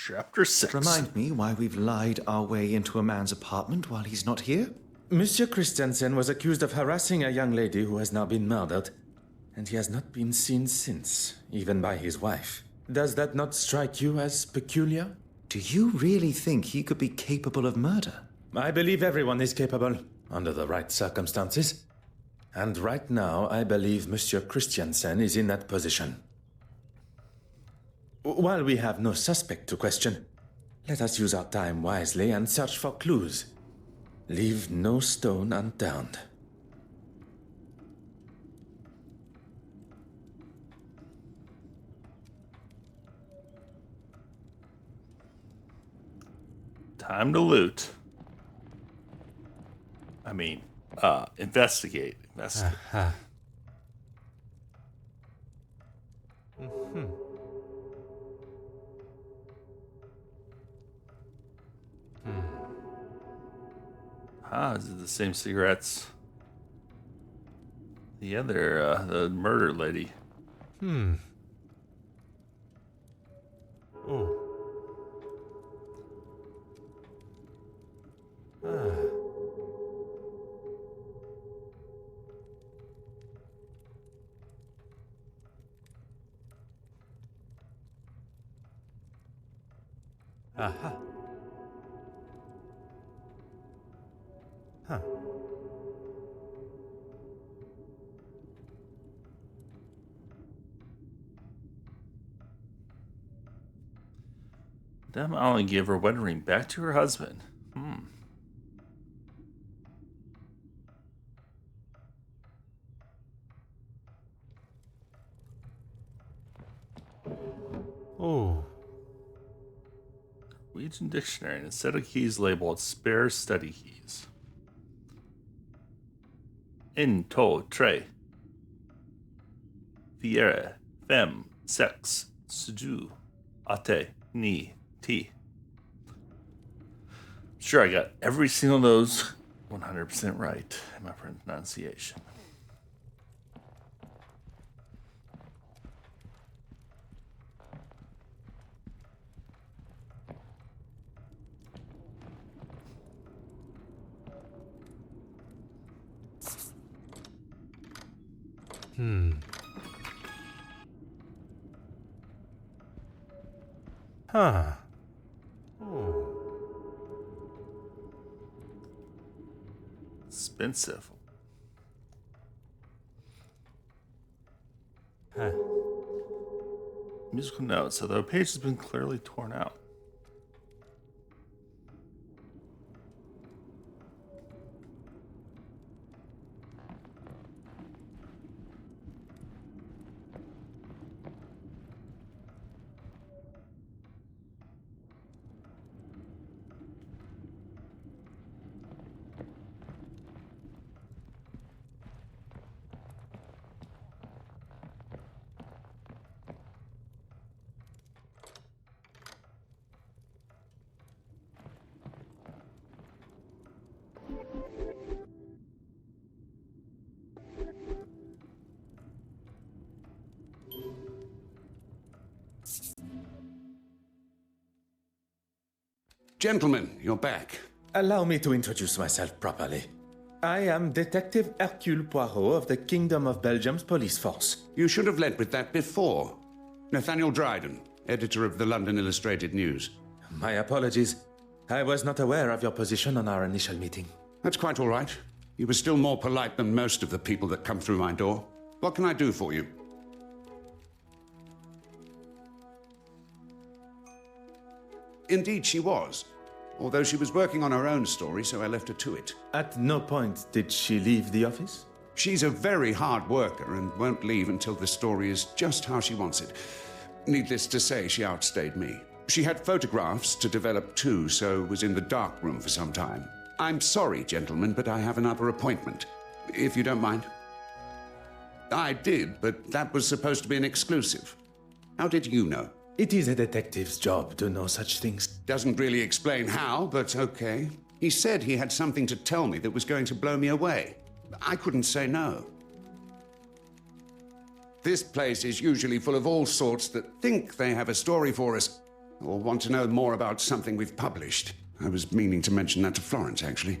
Chapter 6. Remind me why we've lied our way into a man's apartment while he's not here? Monsieur Christensen was accused of harassing a young lady who has now been murdered, and he has not been seen since, even by his wife. Does that not strike you as peculiar? Do you really think he could be capable of murder? I believe everyone is capable, under the right circumstances. And right now, I believe Monsieur Christensen is in that position. While we have no suspect to question, let us use our time wisely and search for clues. Leave no stone unturned. Time to loot. I mean, investigate. Investigate. Is it the same cigarettes? The other, the murder lady. Oh. Aha. Huh. Damn, I only give her wedding ring back to her husband. Oh. Norwegian dictionary and a set of keys labeled spare study keys. In to tre. Fiere, femme, sex, suju, ate, ni, ti. Sure, I got every single of those 100% right in my pronunciation. Huh. Oh. Expensive. Huh. Musical notes, so the page has been clearly torn out. Gentlemen, you're back. Allow me to introduce myself properly. I am Detective Hercule Poirot of the Kingdom of Belgium's police force. You should have led with that before. Nathaniel Dryden, editor of the London Illustrated News. My apologies. I was not aware of your position on our initial meeting. That's quite all right. You were still more polite than most of the people that come through my door. What can I do for you? Indeed, she was. Although she was working on her own story, so I left her to it. At no point did she leave the office? She's a very hard worker and won't leave until the story is just how she wants it. Needless to say, she outstayed me. She had photographs to develop too, so was in the dark room for some time. I'm sorry, gentlemen, but I have another appointment, if you don't mind. I did, but that was supposed to be an exclusive. How did you know? It is a detective's job to know such things. Doesn't really explain how, but okay. He said he had something to tell me that was going to blow me away. I couldn't say no. This place is usually full of all sorts that think they have a story for us, or want to know more about something we've published. I was meaning to mention that to Florence, actually.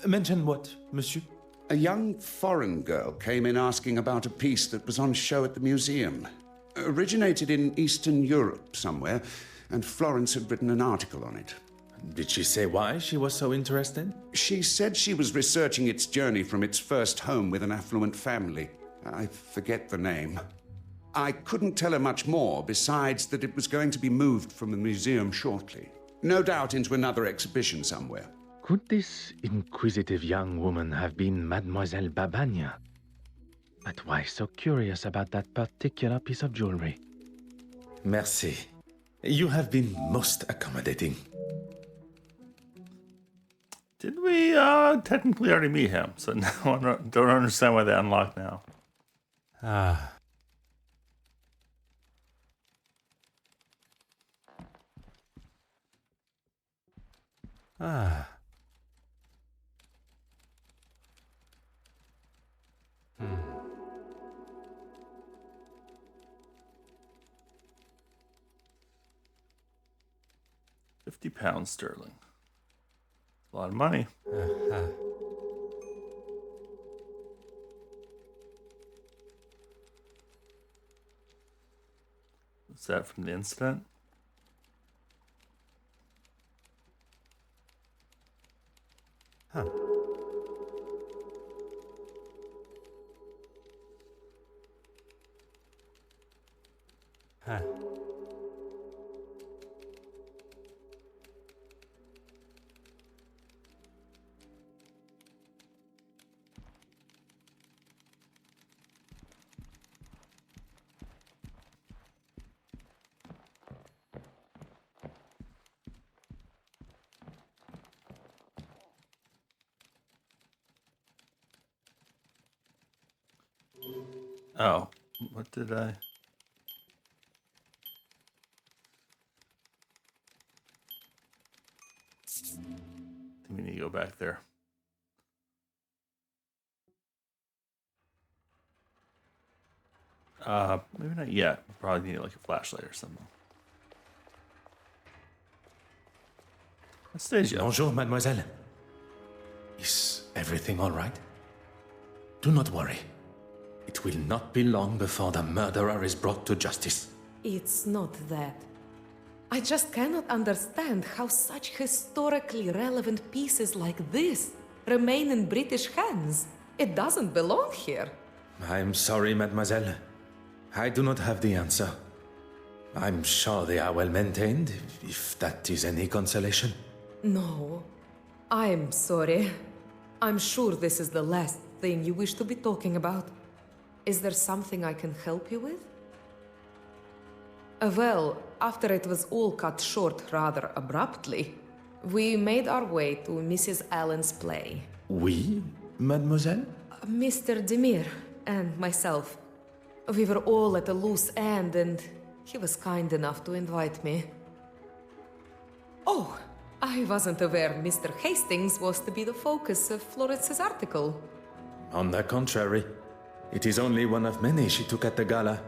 Mention what, monsieur? A young foreign girl came in asking about a piece that was on show at the museum. Originated in Eastern Europe somewhere, and Florence had written an article on it. Did she say why she was so interested? She said she was researching its journey from its first home with an affluent family. I forget the name. I couldn't tell her much more, besides that it was going to be moved from the museum shortly. No doubt into another exhibition somewhere. Could this inquisitive young woman have been Mademoiselle Babagna? But why so curious about that particular piece of jewelry? Merci. You have been most accommodating. Did we technically already meet him? So now I don't understand why they unlock now. Ah. Ah. £50 sterling. A lot of money. What's that from the incident? Huh. Huh. Oh, what did I... We need to go back there. Maybe not yet. Probably need like a flashlight or something. Anastasia. Bonjour, mademoiselle. Is everything all right? Do not worry. It will not be long before the murderer is brought to justice. It's not that. I just cannot understand how such historically relevant pieces like this remain in British hands. It doesn't belong here. I'm sorry, mademoiselle. I do not have the answer. I'm sure they are well maintained, if that is any consolation. No, I'm sorry. I'm sure this is the last thing you wish to be talking about. Is there something I can help you with? Well, after it was all cut short rather abruptly, we made our way to Mrs. Allen's play. We, mademoiselle? Mr. Demir and myself. We were all at a loose end and he was kind enough to invite me. Oh, I wasn't aware Mr. Hastings was to be the focus of Florence's article. On the contrary, it is only one of many she took at the gala.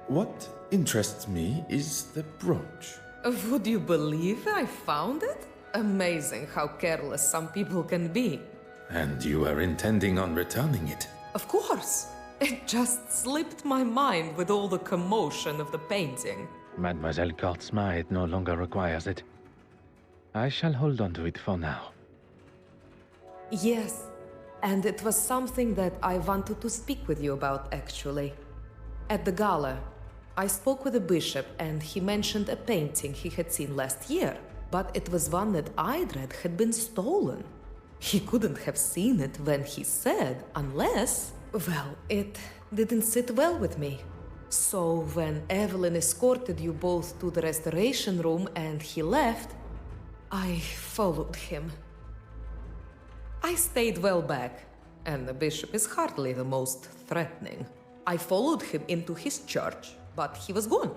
What interests me is the brooch. Would you believe I found it? Amazing how careless some people can be. And you were intending on returning it? Of course. It just slipped my mind with all the commotion of the painting. Mademoiselle Kortsma, no longer requires it. I shall hold on to it for now. Yes, and it was something that I wanted to speak with you about, actually. At the gala, I spoke with the bishop and he mentioned a painting he had seen last year, but it was one that I'd read had been stolen. He couldn't have seen it when he said, unless... Well, it didn't sit well with me. So when Evelyn escorted you both to the restoration room and he left, I followed him. I stayed well back, and the bishop is hardly the most threatening. I followed him into his church, but he was gone.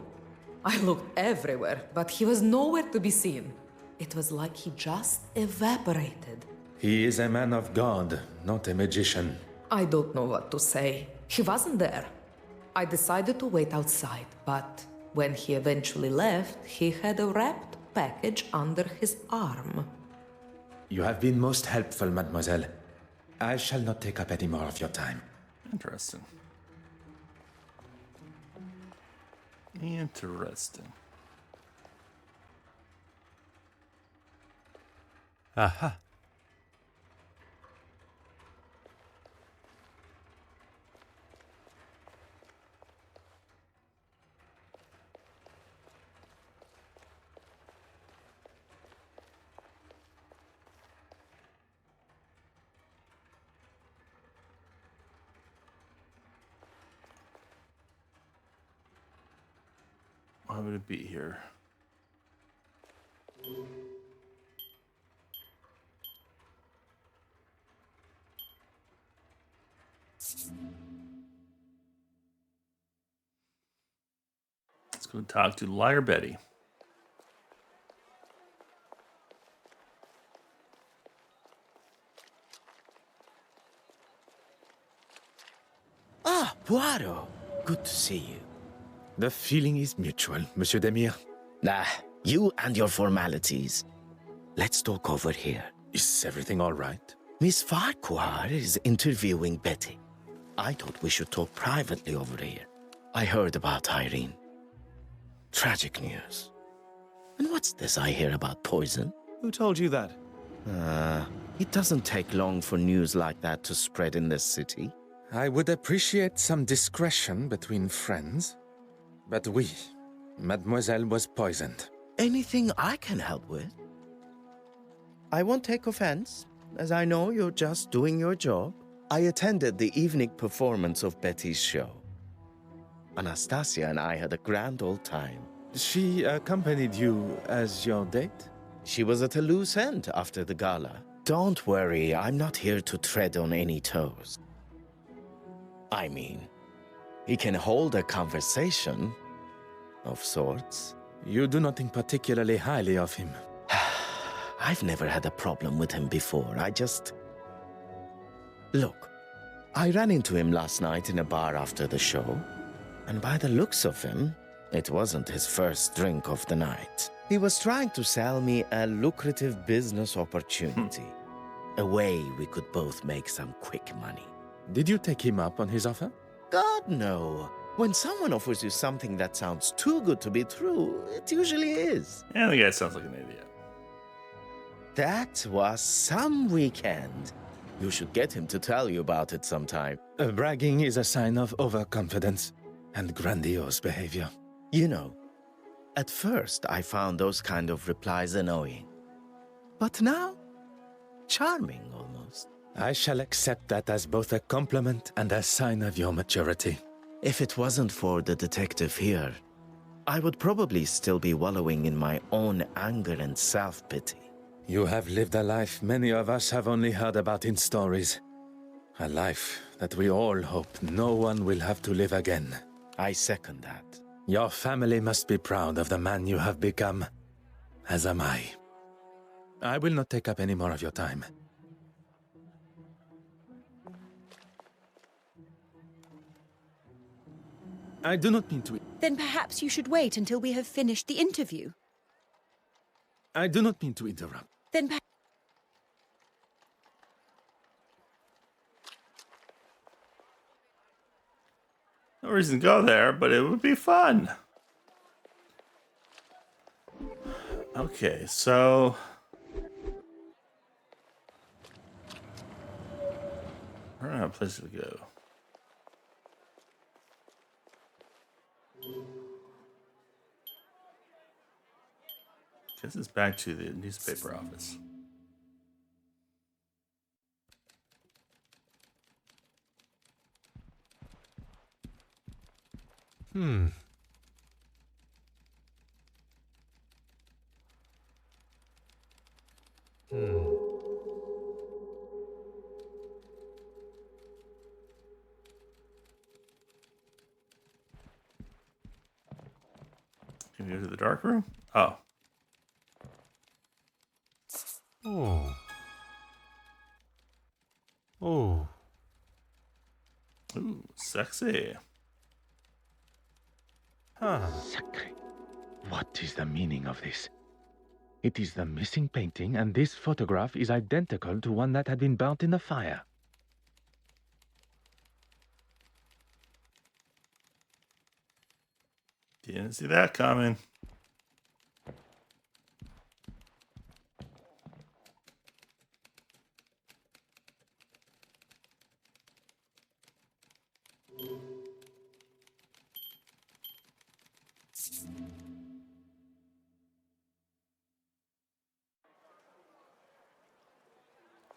I looked everywhere, but he was nowhere to be seen. It was like he just evaporated. He is a man of God, not a magician. I don't know what to say. He wasn't there. I decided to wait outside, but When he eventually left, he had a wrapped package under his arm. You have been most helpful, mademoiselle. I shall not take up any more of your time. Interesting. Interesting. Aha. Why would it be here? Let's go talk to Liar Betty. Ah, Poirot. Good to see you. The feeling is mutual, Monsieur Demire. You and your formalities. Let's talk over here. Is everything all right? Miss Farquhar is interviewing Betty. I thought we should talk privately over here. I heard about Irene. Tragic news. And what's this I hear about poison? Who told you that? It doesn't take long for news like that to spread in this city. I would appreciate some discretion between friends. But oui, mademoiselle was poisoned. Anything I can help with? I won't take offense, as I know you're just doing your job. I attended the evening performance of Betty's show. Anastasia and I had a grand old time. She accompanied you as your date? She was at a loose end after the gala. Don't worry, I'm not here to tread on any toes. I mean, he can hold a conversation of sorts. You do not think particularly highly of him. I've never had a problem with him before. Look, I ran into him last night in a bar after the show, and by the looks of him, it wasn't his first drink of the night. He was trying to sell me a lucrative business opportunity, a way we could both make some quick money. Did you take him up on his offer? God, no. When someone offers you something that sounds too good to be true, it usually is. Yeah, the guy sounds like an idiot. That was some weekend. You should get him to tell you about it sometime. Bragging is a sign of overconfidence and grandiose behavior. You know, at first I found those kind of replies annoying. But now, charming almost. I shall accept that as both a compliment and a sign of your maturity. If it wasn't for the detective here, I would probably still be wallowing in my own anger and self-pity. You have lived a life many of us have only heard about in stories. A life that we all hope no one will have to live again. I second that. Your family must be proud of the man you have become, as am I. I will not take up any more of your time. I do not mean to... Then perhaps you should wait until we have finished the interview. I do not mean to interrupt. Then No reason to go there, but it would be fun. Okay, so... I don't have a place to go. Guess it's back to the newspaper office. Can we go to the dark room? Oh. Oh. Oh. Ooh, sexy. Sacre. What is the meaning of this? It is the missing painting, and this photograph is identical to one that had been burnt in the fire. Didn't see that coming.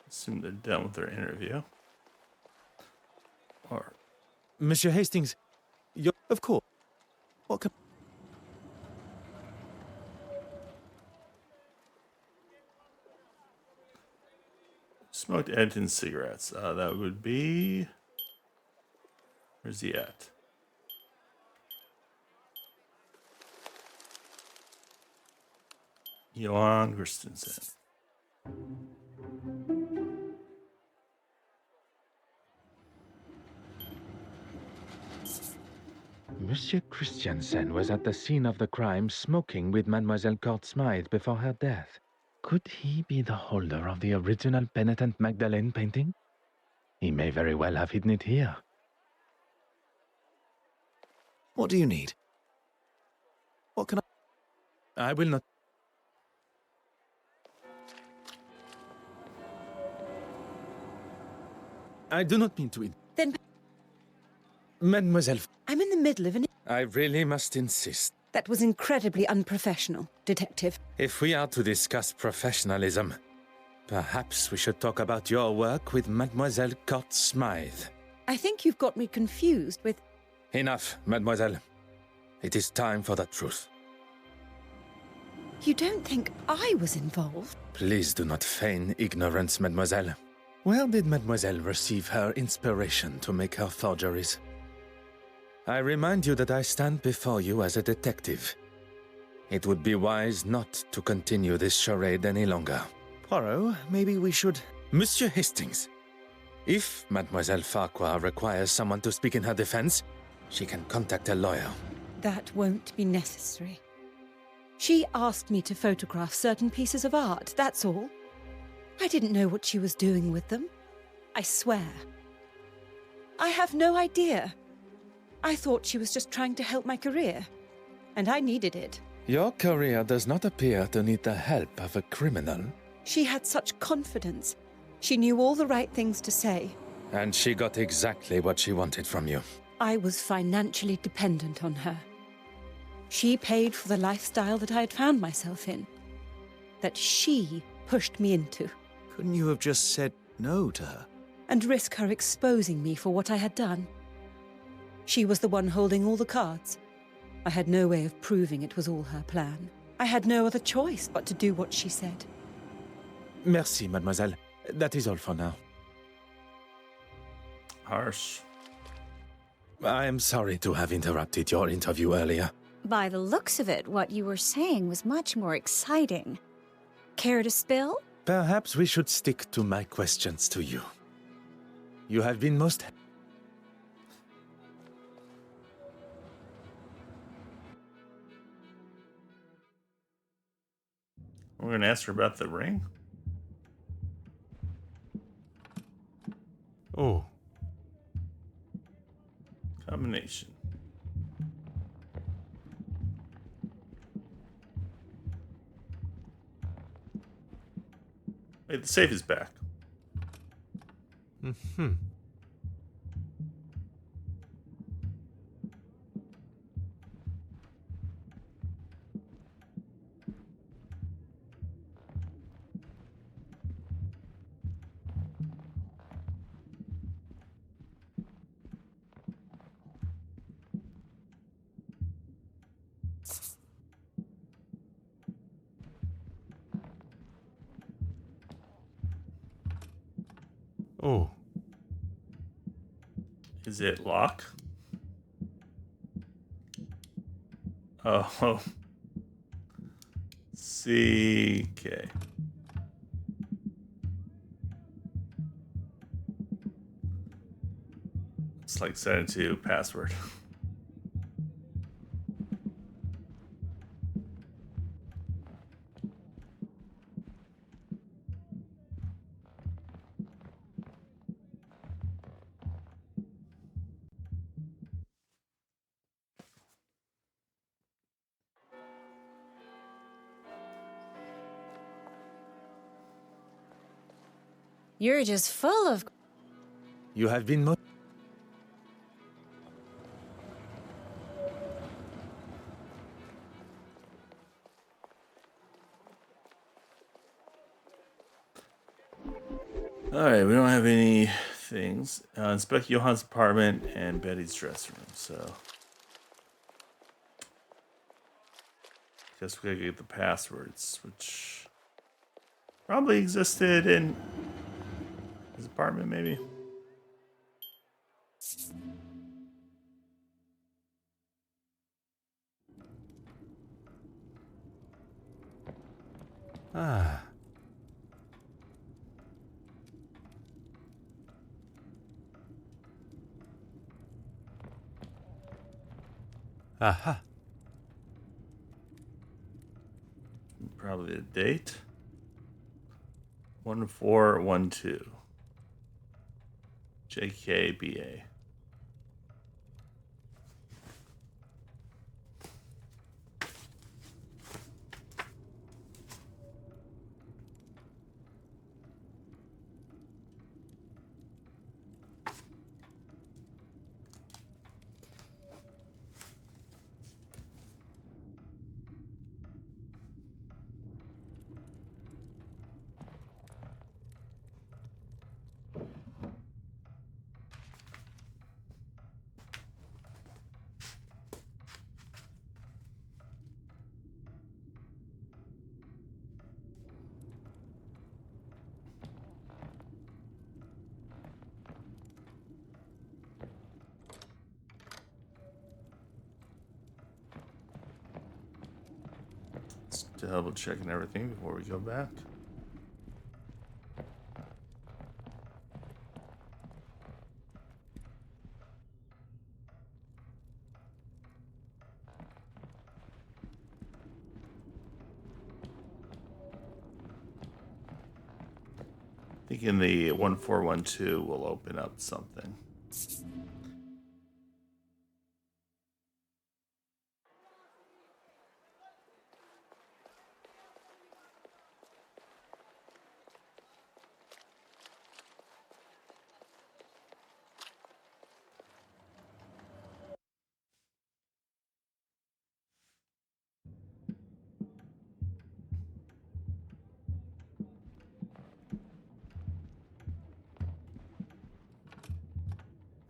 Assume they're done with their interview. Or Monsieur Hastings, you're... Of course. What can... smoked Edton cigarettes. That would be. Where's he at? Johan Christensen. Monsieur Christiansen was at the scene of the crime smoking with Mademoiselle Court Smythe before her death. Could he be the holder of the original Penitent Magdalene painting? He may very well have hidden it here. What do you need? What can I will not... I do not mean to... Then Mademoiselle... I'm in the middle of an... I really must insist. That was incredibly unprofessional, Detective. If we are to discuss professionalism, perhaps we should talk about your work with Mademoiselle Court Smythe. I think you've got me confused with... Enough, Mademoiselle. It is time for the truth. You don't think I was involved? Please do not feign ignorance, Mademoiselle. Where did Mademoiselle receive her inspiration to make her forgeries? I remind you that I stand before you as a detective. It would be wise not to continue this charade any longer. Poirot, maybe we should... Monsieur Hastings, if Mademoiselle Farquhar requires someone to speak in her defense, she can contact a lawyer. That won't be necessary. She asked me to photograph certain pieces of art, that's all. I didn't know what she was doing with them. I swear. I have no idea. I thought she was just trying to help my career, and I needed it. Your career does not appear to need the help of a criminal. She had such confidence. She knew all the right things to say. And she got exactly what she wanted from you. I was financially dependent on her. She paid for the lifestyle that I had found myself in, that she pushed me into. Couldn't you have just said no to her? And risk her exposing me for what I had done. She was the one holding all the cards. I had no way of proving it was all her plan. I had no other choice but to do what she said. Merci, mademoiselle. That is all for now. Harsh. I am sorry to have interrupted your interview earlier. By the looks of it, what you were saying was much more exciting. Care to spill? Perhaps we should stick to my questions to you. You have been most... We're going to ask her about the ring. Oh. Combination. Wait, the safe is back. Mm-hmm. Oh. Is it lock? Oh. CK. It's like setting to password. You're just full of... You have been Alright, we don't have any things. Inspect Johan's apartment and Betty's dressing room, so. Guess we gotta get the passwords, which probably existed in his apartment, maybe. Ah. Aha. Probably the date. 1412. JKBA. Double checking everything before we go back. Thinking the 1412 will open up something.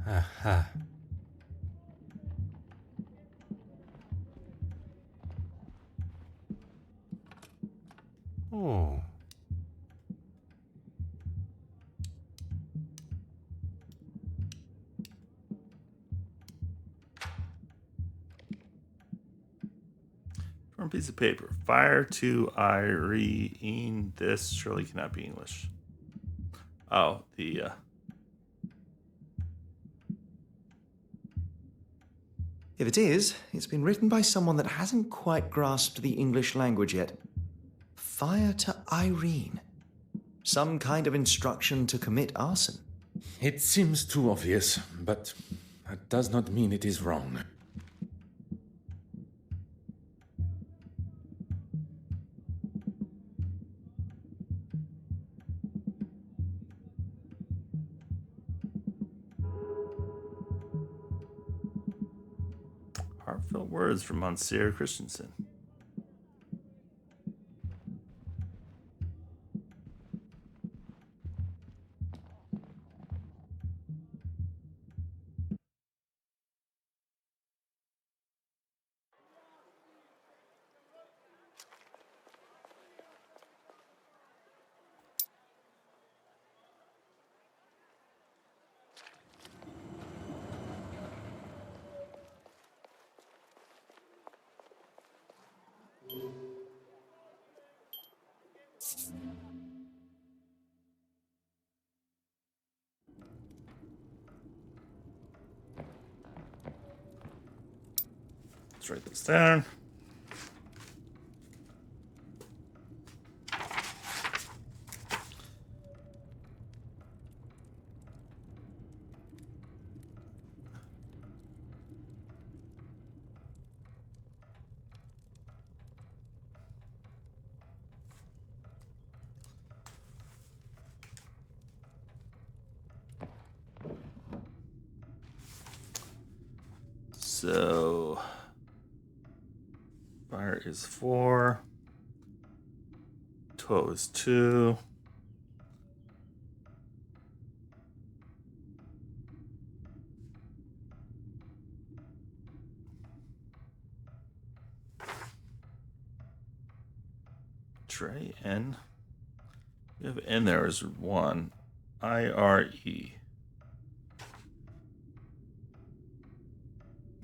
Aha. Oh. Torn piece of paper. Fire to Irene. This surely cannot be English. Oh, the If it is, it's been written by someone that hasn't quite grasped the English language yet. Fire to Irene. Some kind of instruction to commit arson. It seems too obvious, but that does not mean it is wrong. heartfelt words from Monsieur Christensen. Let's write this down. So fire is 4. 12 is 2. Trey N. We have N there is 1. IRE.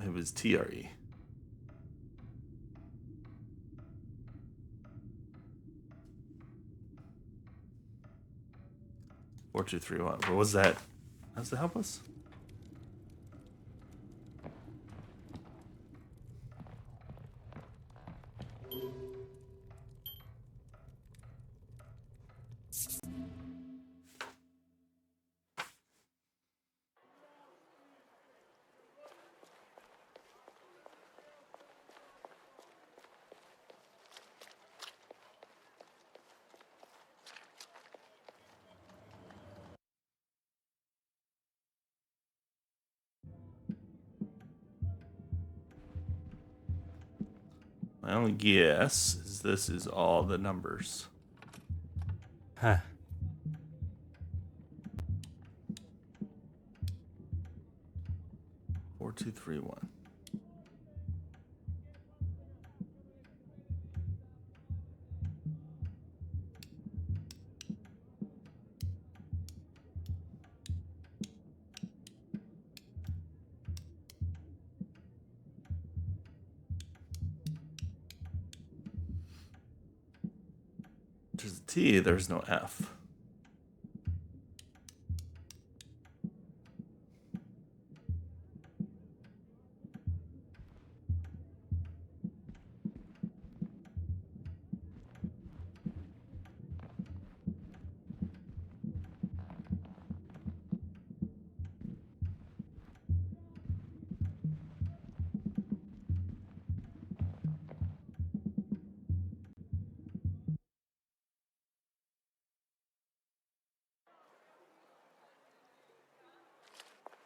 It was TRE. Four, two, three, one. What was that? How does that help us? My only guess is this is all the numbers. Huh. 4, 2, 3, 1. There's a T, there's no F.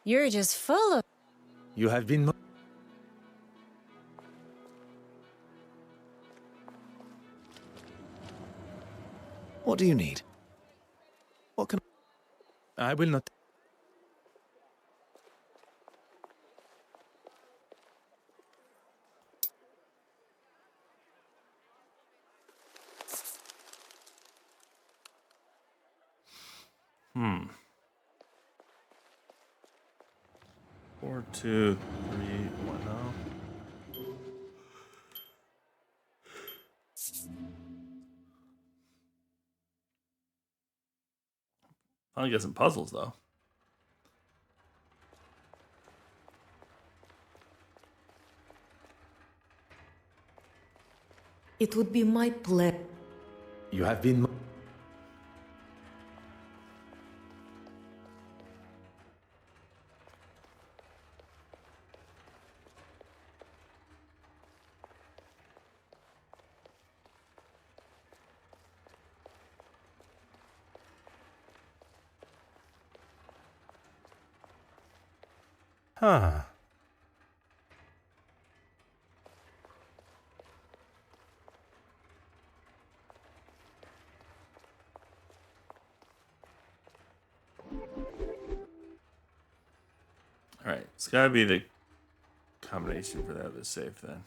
You're just full of... You have been... What do you need? What can... I will not... Hmm. 4, 2, 3, 1, 0. Finally get some puzzles though. It would be my pleasure. You have been... Huh. Alright, it's gotta be the combination for that that's safe then.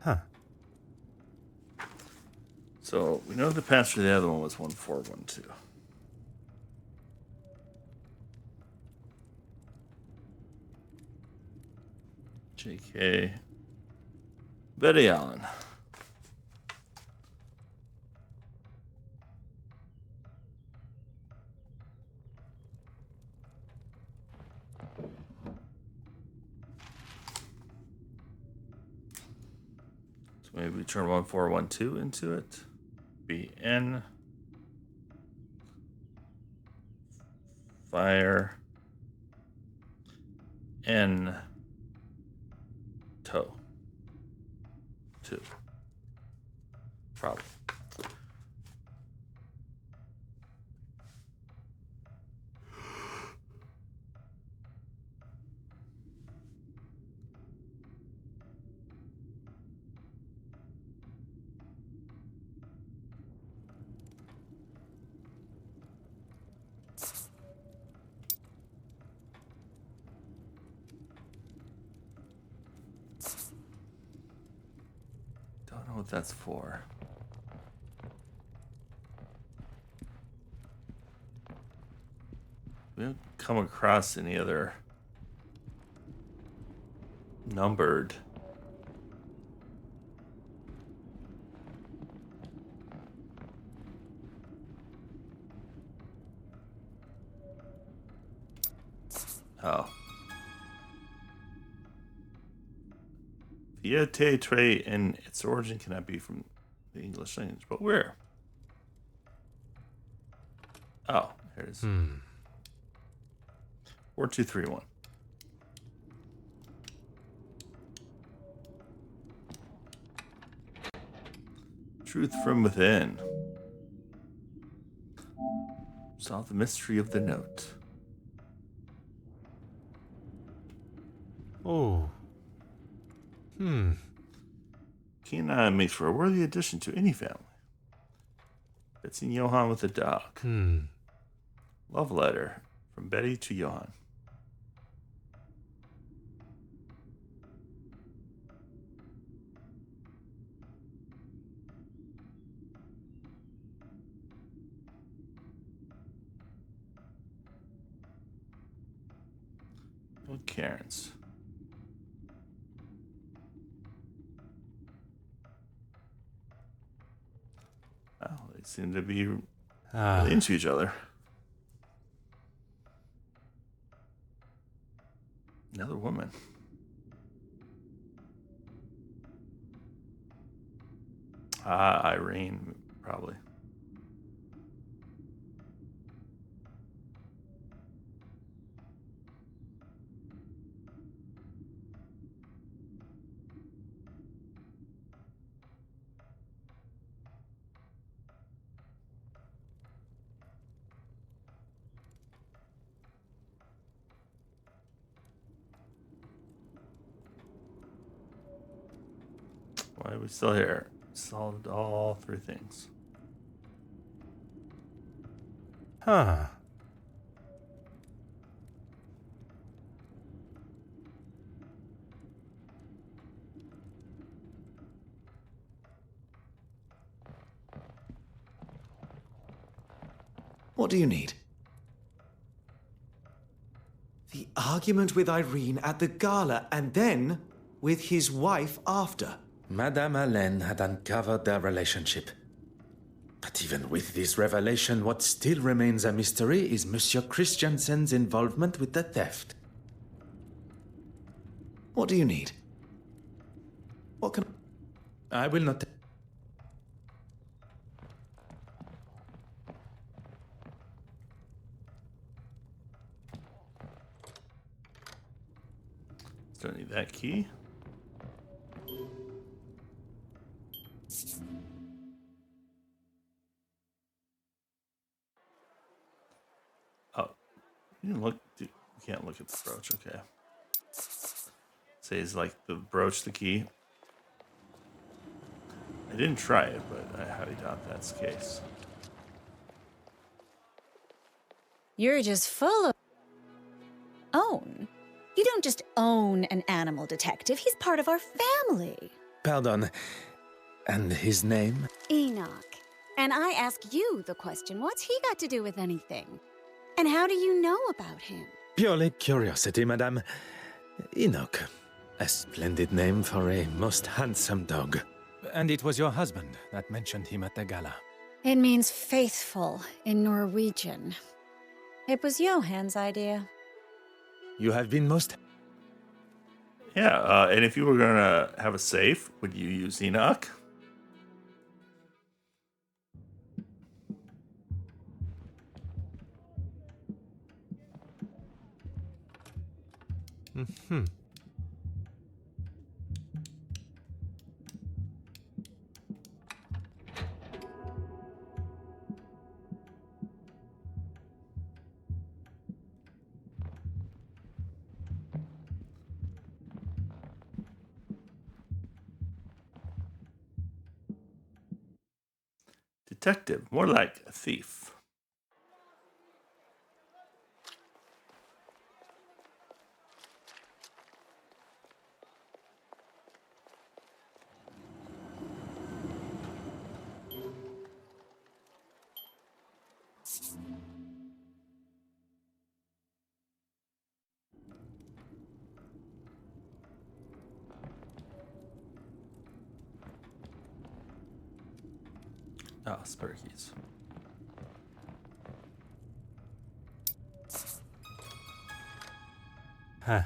Huh. So we know the pass for the other one was 1412. JK. Betty Allen. So maybe we turn 1412 into it. BN. Fire. N. toe. 2. Probably. Don't know what that's for. We haven't come across any other numbered. Oh. Viete tre and its origin cannot be from the English language, but where? Oh, here it is. 4231. Truth from within. Solve the mystery of the note. Oh. Keen makes for a worthy addition to any family. Betsy and Johann with a dog. Love letter from Betty to Johann. Well, Karen's. Oh, they seem to be really into each other. Another woman. Irene, probably. Why are we still here? Solved all 3 things. Huh. What do you need? The argument with Irene at the gala, and then with his wife after. Madame Hélène had uncovered their relationship. But even with this revelation, what still remains a mystery is Monsieur Christiansen's involvement with the theft. What do you need? What can... I will not... Still need that key. Oh, you didn't look. You can't look at the brooch. Okay. Says like the brooch, the key. I didn't try it, but I highly doubt that's the case. You're just full of... Own? You don't just own an animal detective. He's part of our family. Pardon. And his name? Enoch. And I ask you the question, what's he got to do with anything? And how do you know about him? Purely curiosity, madame. Enoch. A splendid name for a most handsome dog. And it was your husband that mentioned him at the gala. It means faithful in Norwegian. It was Johann's idea. You have been most... Yeah, and if you were gonna have a safe, would you use Enoch? detective, more like a thief. Ah, spare keys. Huh.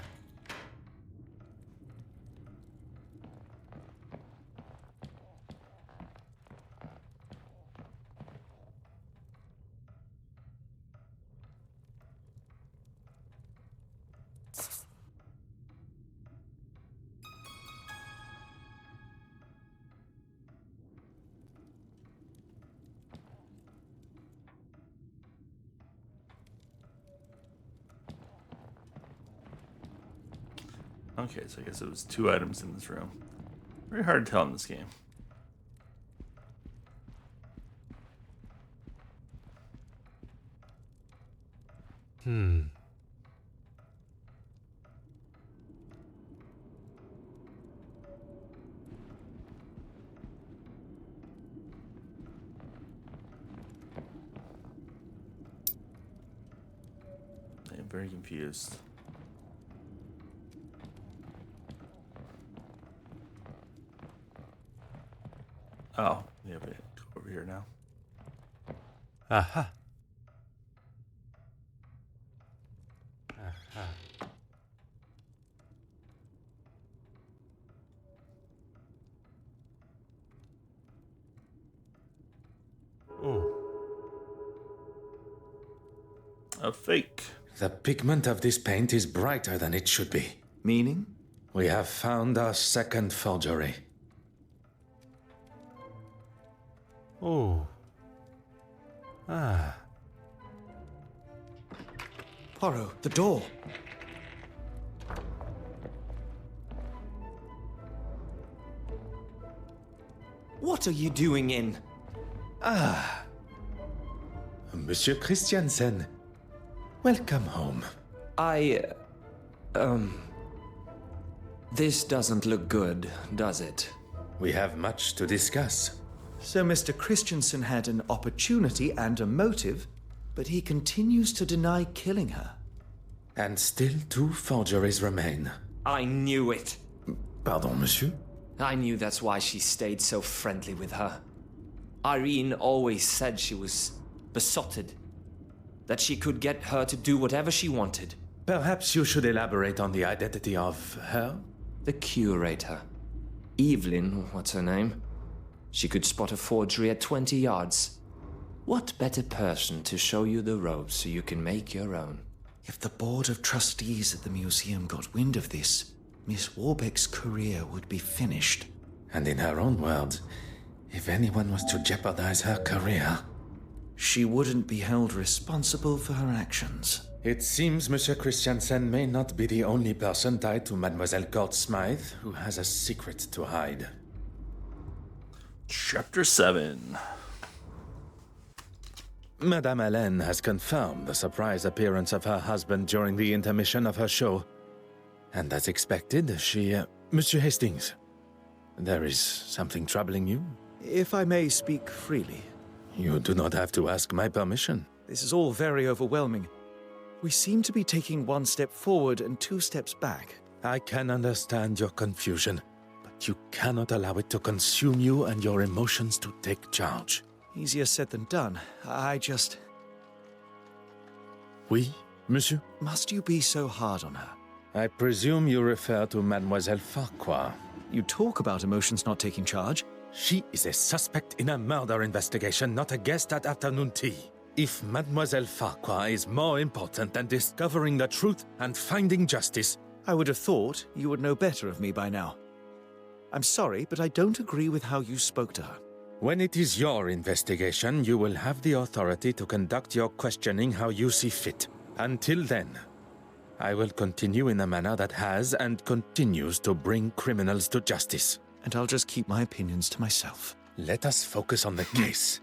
Okay, so I guess it was 2 items in this room. Very hard to tell in this game. I'm very confused. Oh, yeah, but go over here now. Aha. Aha. Oh. A fake. The pigment of this paint is brighter than it should be. Meaning? We have found our second forgery. Oh. Ah. Poirot, the door. What are you doing in? Monsieur Christiansen, welcome home. This doesn't look good, does it? We have much to discuss. So Mr. Christiansen had an opportunity and a motive, but he continues to deny killing her. And still 2 forgeries remain. I knew it. Pardon, monsieur? I knew that's why she stayed so friendly with her. Irene always said she was besotted. That she could get her to do whatever she wanted. Perhaps you should elaborate on the identity of her? The curator. Evelyn, what's her name? She could spot a forgery at 20 yards. What better person to show you the ropes so you can make your own? If the board of trustees at the museum got wind of this, Miss Warbeck's career would be finished. And in her own words, if anyone was to jeopardize her career, she wouldn't be held responsible for her actions. It seems Monsieur Christiansen may not be the only person tied to Mademoiselle Court Smythe who has a secret to hide. Chapter 7. Madame Hélène has confirmed the surprise appearance of her husband during the intermission of her show. And as expected, Monsieur Hastings, there is something troubling you? If I may speak freely. You do not have to ask my permission. This is all very overwhelming. We seem to be taking 1 step forward and 2 steps back. I can understand your confusion, but you cannot allow it to consume you and your emotions to take charge. Easier said than done. Oui, monsieur? Must you be so hard on her? I presume you refer to Mademoiselle Farquhar. You talk about emotions not taking charge. She is a suspect in a murder investigation, not a guest at afternoon tea. If Mademoiselle Farquhar is more important than discovering the truth and finding justice, I would have thought you would know better of me by now. I'm sorry, but I don't agree with how you spoke to her. When it is your investigation, you will have the authority to conduct your questioning how you see fit. Until then, I will continue in a manner that has and continues to bring criminals to justice. And I'll just keep my opinions to myself. Let us focus on the case.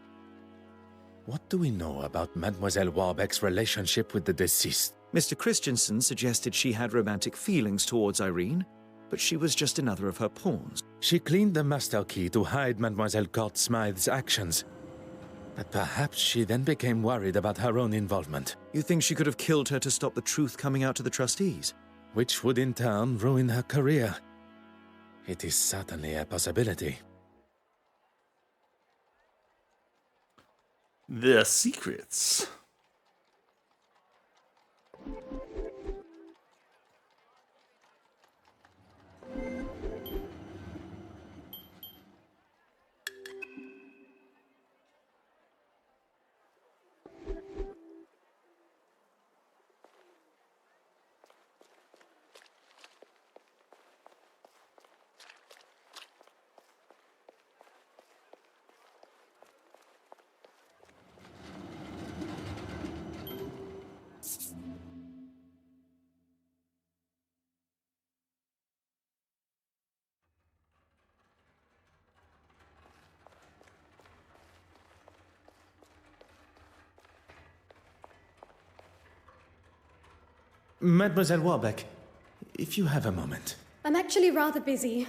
What do we know about Mademoiselle Warbeck's relationship with the deceased? Mr. Christensen suggested she had romantic feelings towards Irene, but she was just another of her pawns. She cleaned the master key to hide Mademoiselle Court Smythe's actions. But perhaps she then became worried about her own involvement. You think she could have killed her to stop the truth coming out to the trustees? Which would in turn ruin her career. It is certainly a possibility. The secrets. Mademoiselle Warbeck, if you have a moment. I'm actually rather busy.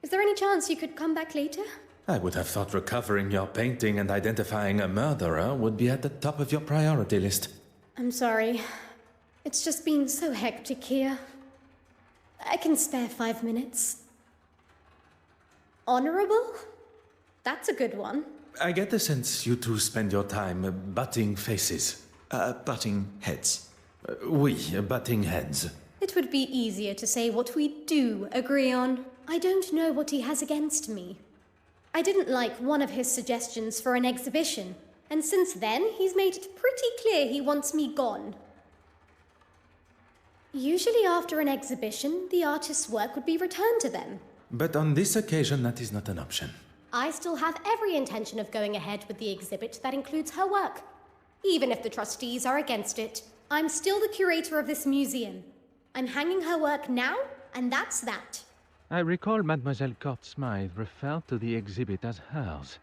Is there any chance you could come back later? I would have thought recovering your painting and identifying a murderer would be at the top of your priority list. I'm sorry. It's just been so hectic here. I can spare 5 minutes. Honorable? That's a good one. I get the sense you two spend your time butting faces. Butting heads. Oui, butting heads. It would be easier to say what we do agree on. I don't know what he has against me. I didn't like one of his suggestions for an exhibition, and since then he's made it pretty clear he wants me gone. Usually after an exhibition, the artist's work would be returned to them. But on this occasion, that is not an option. I still have every intention of going ahead with the exhibit that includes her work. Even if the trustees are against it, I'm still the curator of this museum. I'm hanging her work now, and that's that. I recall Mademoiselle Court Smythe referred to the exhibit as hers.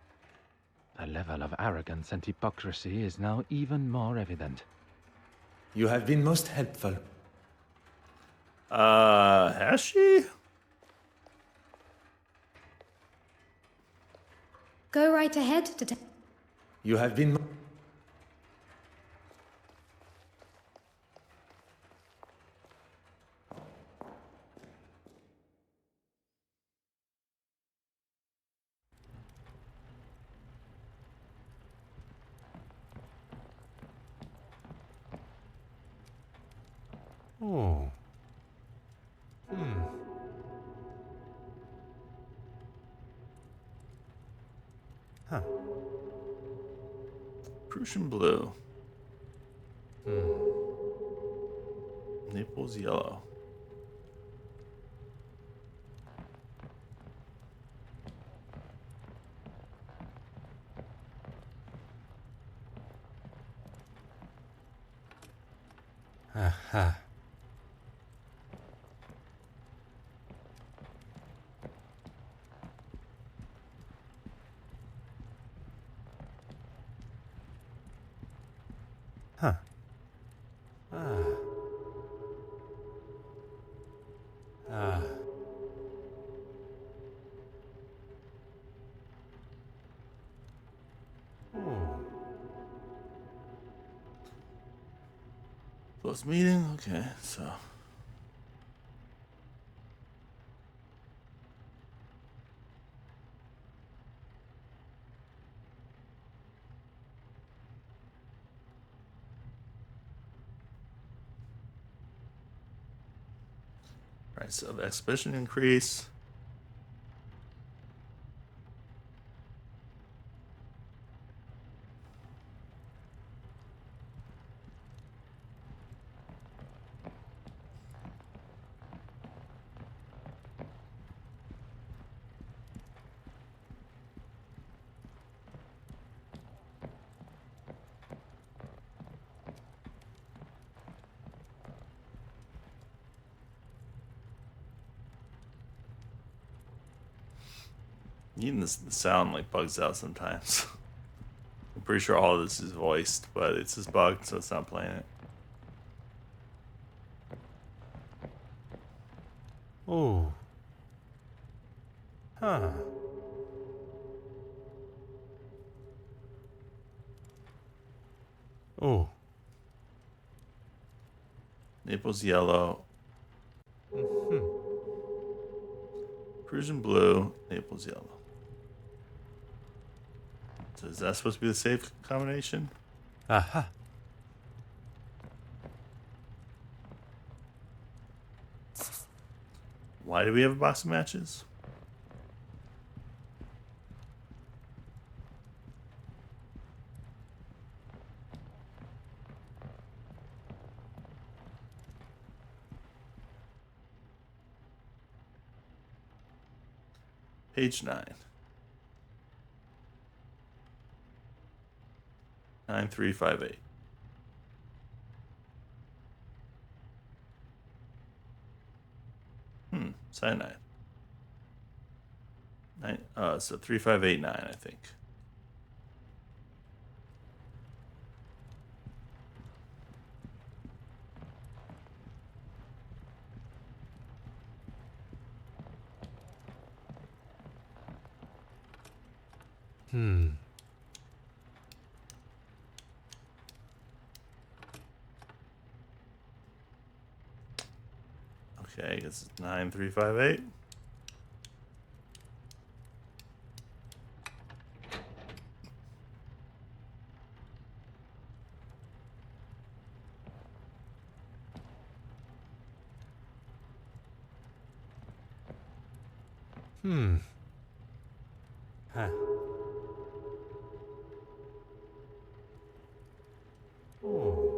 The level of arrogance and hypocrisy is now even more evident. You have been most helpful. Has she? Go right ahead, Detective. You have been... Oh. Huh. Prussian blue. Naples yellow. Aha. Huh. Ah. Ah. Oh. Close meeting? Okay, so. Price of exhibition increase. Even the sound like bugs out sometimes. pretty sure all of this is voiced, but it's just bugged, so it's not playing it. Oh. Huh. Oh. Naples yellow. Mm-hmm. Prussian blue, Naples yellow. So is that supposed to be the safe combination? Aha. Why do we have a box of matches? Page 9. 9358. Cyanide. So 3589, I think. Okay, I guess it's 9358. Huh. Oh.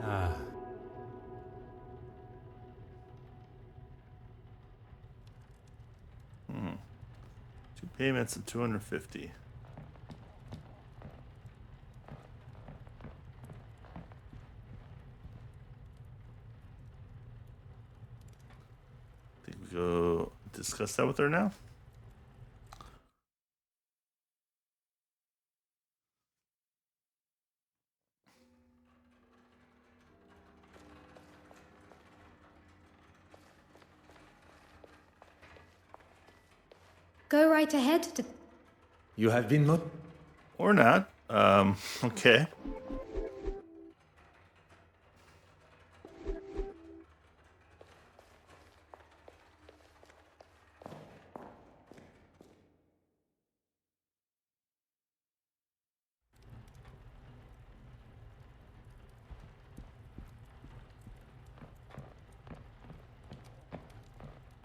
Ah. Two payments of 250. Think we go discuss that with her now? Go right ahead. You have been Or not. Okay.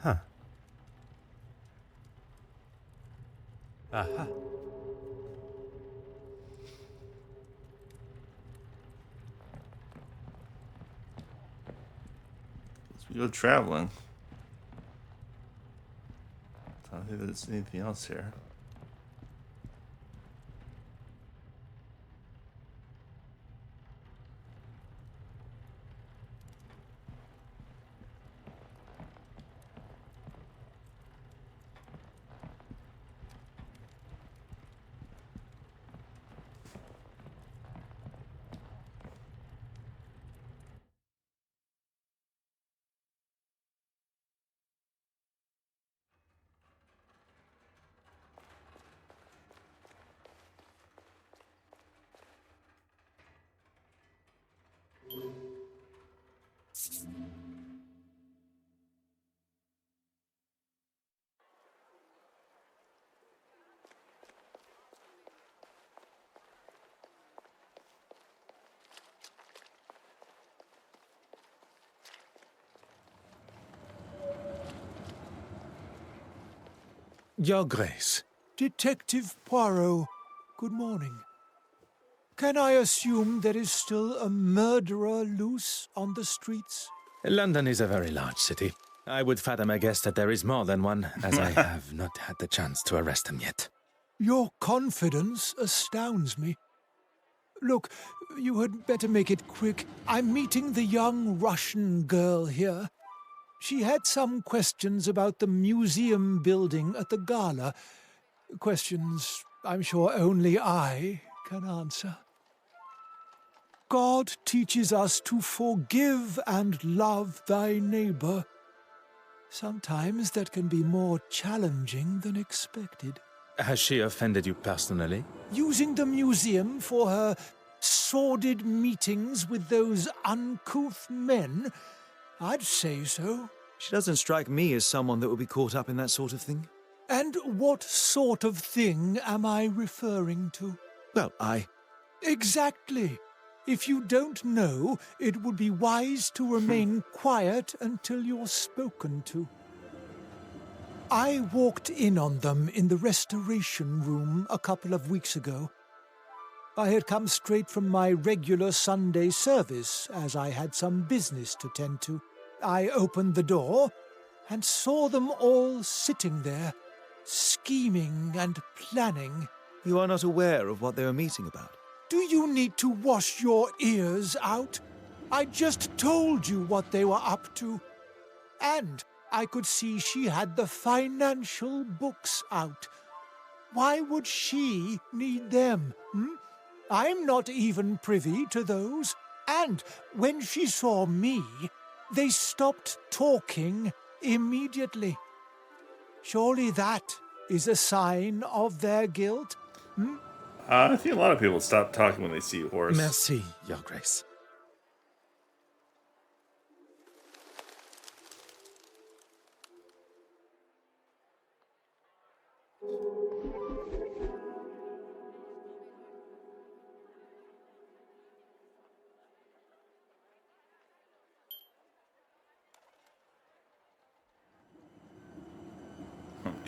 Huh. Aha. Let's go traveling. I don't think there's anything else here. Your Grace. Detective Poirot, good morning. Can I assume there is still a murderer loose on the streets? London is a very large city. I would fathom a guess that there is more than one, as I have not had the chance to arrest him yet. Your confidence astounds me. Look, you had better make it quick. I'm meeting the young Russian girl here. She had some questions about the museum building at the gala. Questions I'm sure only I can answer. God teaches us to forgive and love thy neighbor. Sometimes that can be more challenging than expected. Has she offended you personally? Using the museum for her sordid meetings with those uncouth men? I'd say so. She doesn't strike me as someone that would be caught up in that sort of thing. And what sort of thing am I referring to? Well, Exactly. If you don't know, it would be wise to remain quiet until you're spoken to. I walked in on them in the restoration room a couple of weeks ago. I had come straight from my regular Sunday service, as I had some business to tend to. I opened the door and saw them all sitting there, scheming and planning. You are not aware of what they were meeting about? Do you need to wash your ears out? I just told you what they were up to. And I could see she had the financial books out. Why would she need them? I'm not even privy to those. And when she saw me, they stopped talking immediately. Surely that is a sign of their guilt? I think a lot of people stop talking when they see a horse. Merci, Your Grace.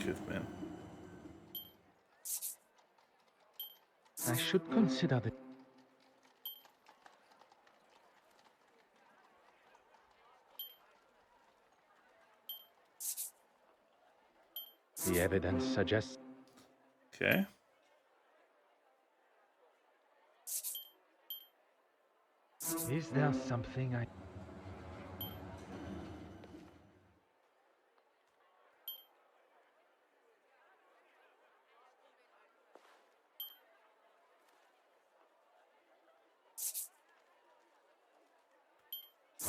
Good man. I should consider the evidence suggests. Okay. Is there something I...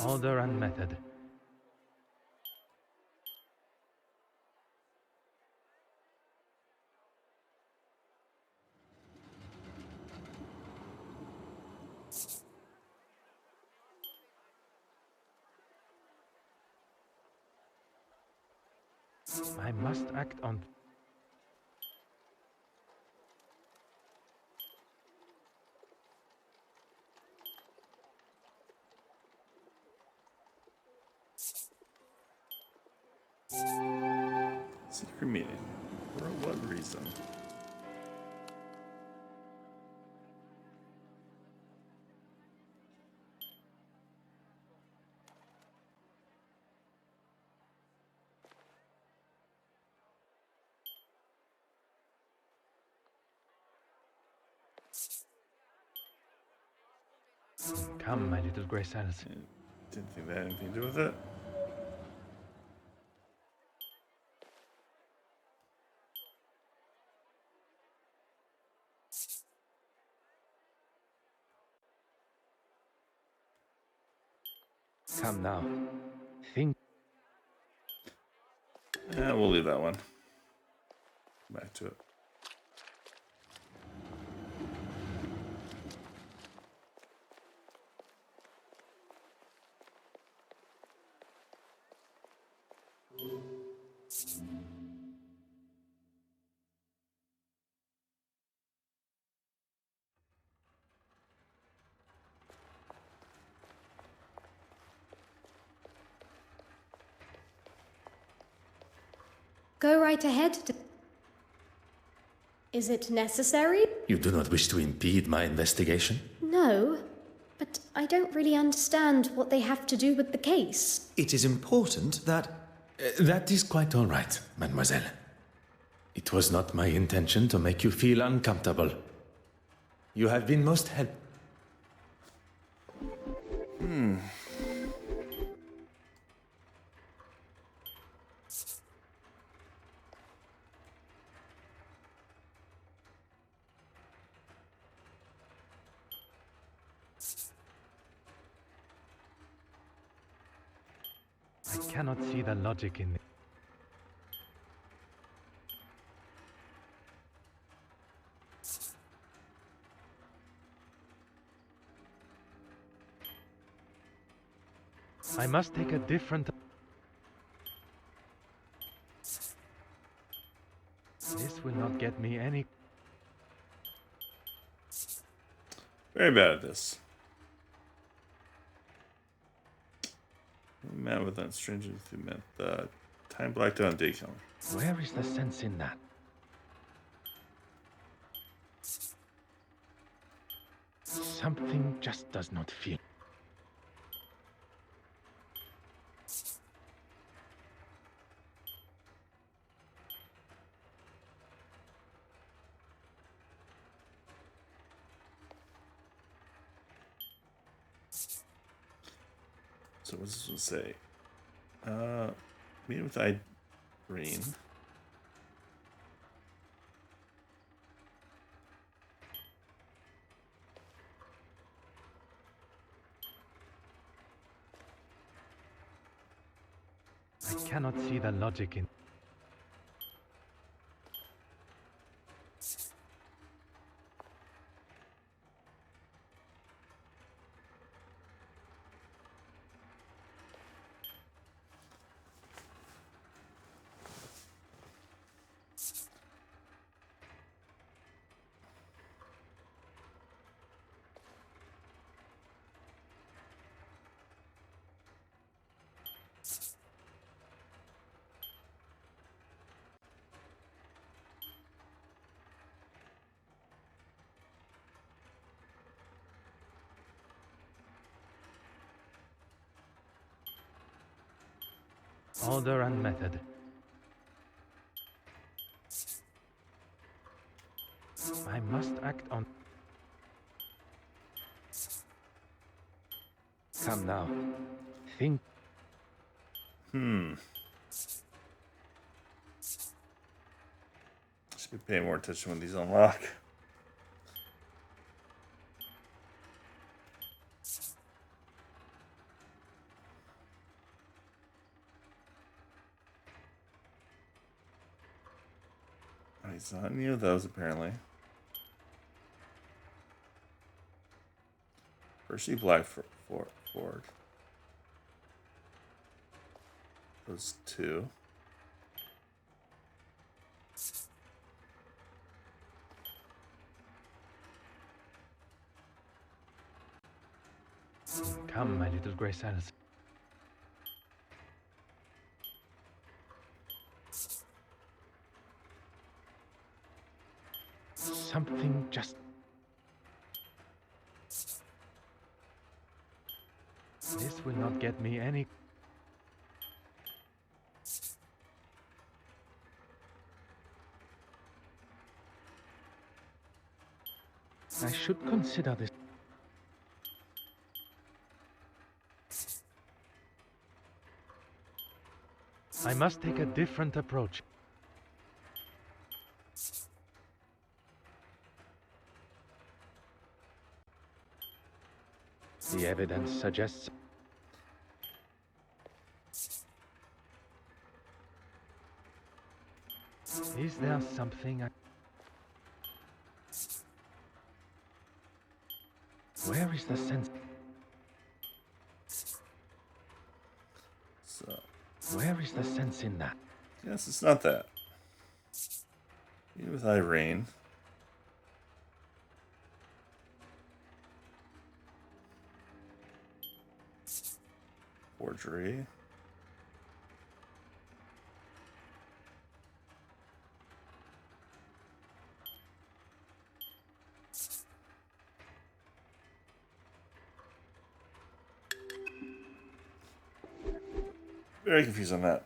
Order and method. I must act on... Secret meeting. For what reason? Come, my little Grace Alice. Didn't think that had anything to do with it. Come now. Think. Yeah, we'll leave that one. Back to it. Go right ahead. Is it necessary? You do not wish to impede my investigation? No, but I don't really understand what they have to do with the case. It is important that... That is quite all right, mademoiselle. It was not my intention to make you feel uncomfortable. You have been most helpful. I cannot see the logic in it. I must take a different... This will not get me any... Very bad at this. Man with that stringent meant time blacked out on day killing. Where is the sense in that? Something just does not feel. So what's this one say? Meet with Irene. I cannot see the logic in... Order and method. I must act on... Come now. Think. Should be paying more attention when these unlock. He's not any of those, apparently. Percy Blackford. Those two. Come, my little Grey Silence. Something just... This will not get me any... I should consider this. I must take a different approach. The evidence suggests... Is there something I... Where is the sense? So... Where is the sense in that? Yes, it's not that. Meet with Irene. Forgery. Very confused on that.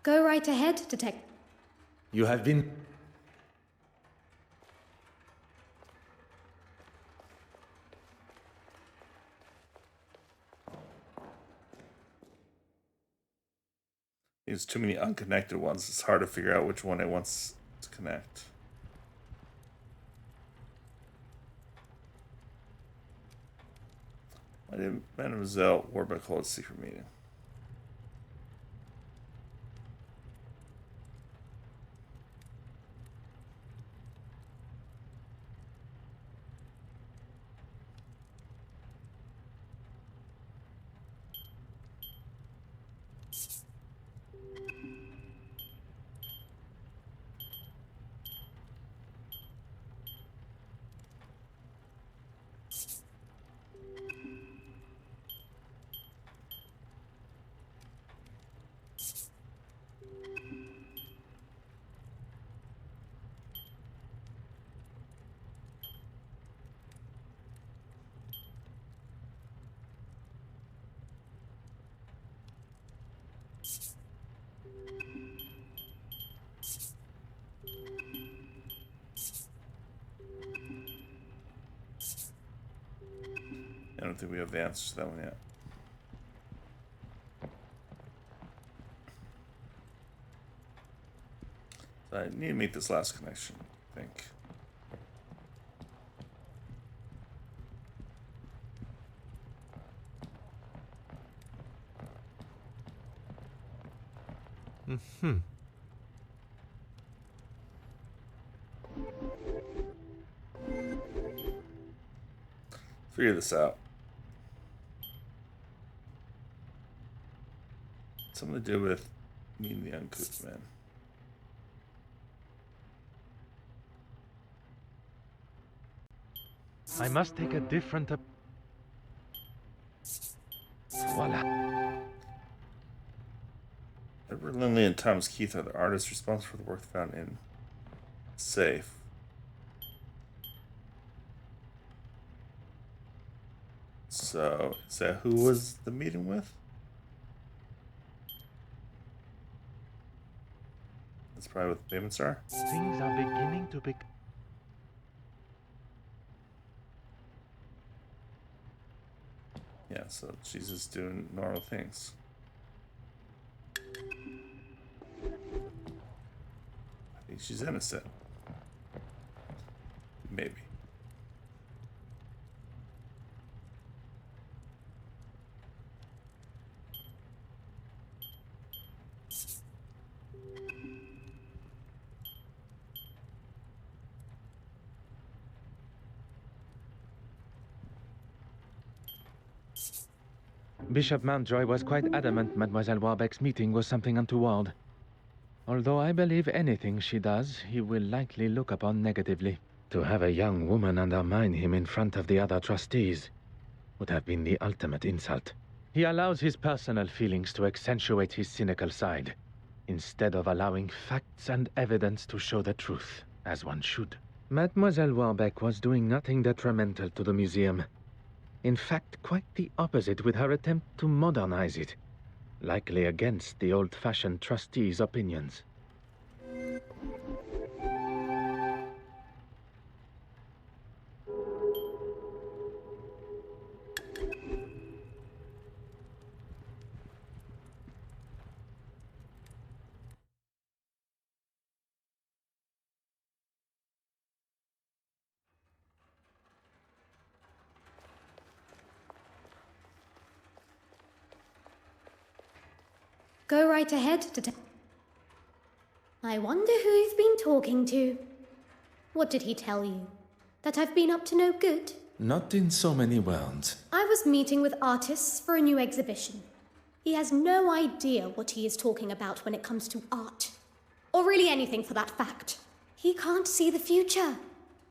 Go right ahead, Detective. You have been... There's too many unconnected ones. It's hard to figure out which one it wants to connect. Why did Mademoiselle Warbeck hold a secret meeting? I don't think we have the answers to that one yet. So I need to make this last connection, I think. Mm-hmm. Figure this out. Something to do with meeting the uncouth man. I must take a different voila. Edward Lindley and Thomas Keith are the artists responsible for the work found in safe. So, is that who was the meeting with? That's probably what the payments are. Things are beginning to be. Yeah, so she's just doing normal things. I think she's innocent. Maybe. Bishop Mountjoy was quite adamant Mademoiselle Warbeck's meeting was something untoward. Although I believe anything she does, he will likely look upon negatively. To have a young woman undermine him in front of the other trustees would have been the ultimate insult. He allows his personal feelings to accentuate his cynical side, instead of allowing facts and evidence to show the truth, as one should. Mademoiselle Warbeck was doing nothing detrimental to the museum. In fact, quite the opposite with her attempt to modernize it, likely against the old-fashioned trustees' opinions. Go right ahead, I wonder who he's been talking to. What did he tell you? That I've been up to no good? Not in so many words. I was meeting with artists for a new exhibition. He has no idea what he is talking about when it comes to art. Or really anything for that fact. He can't see the future.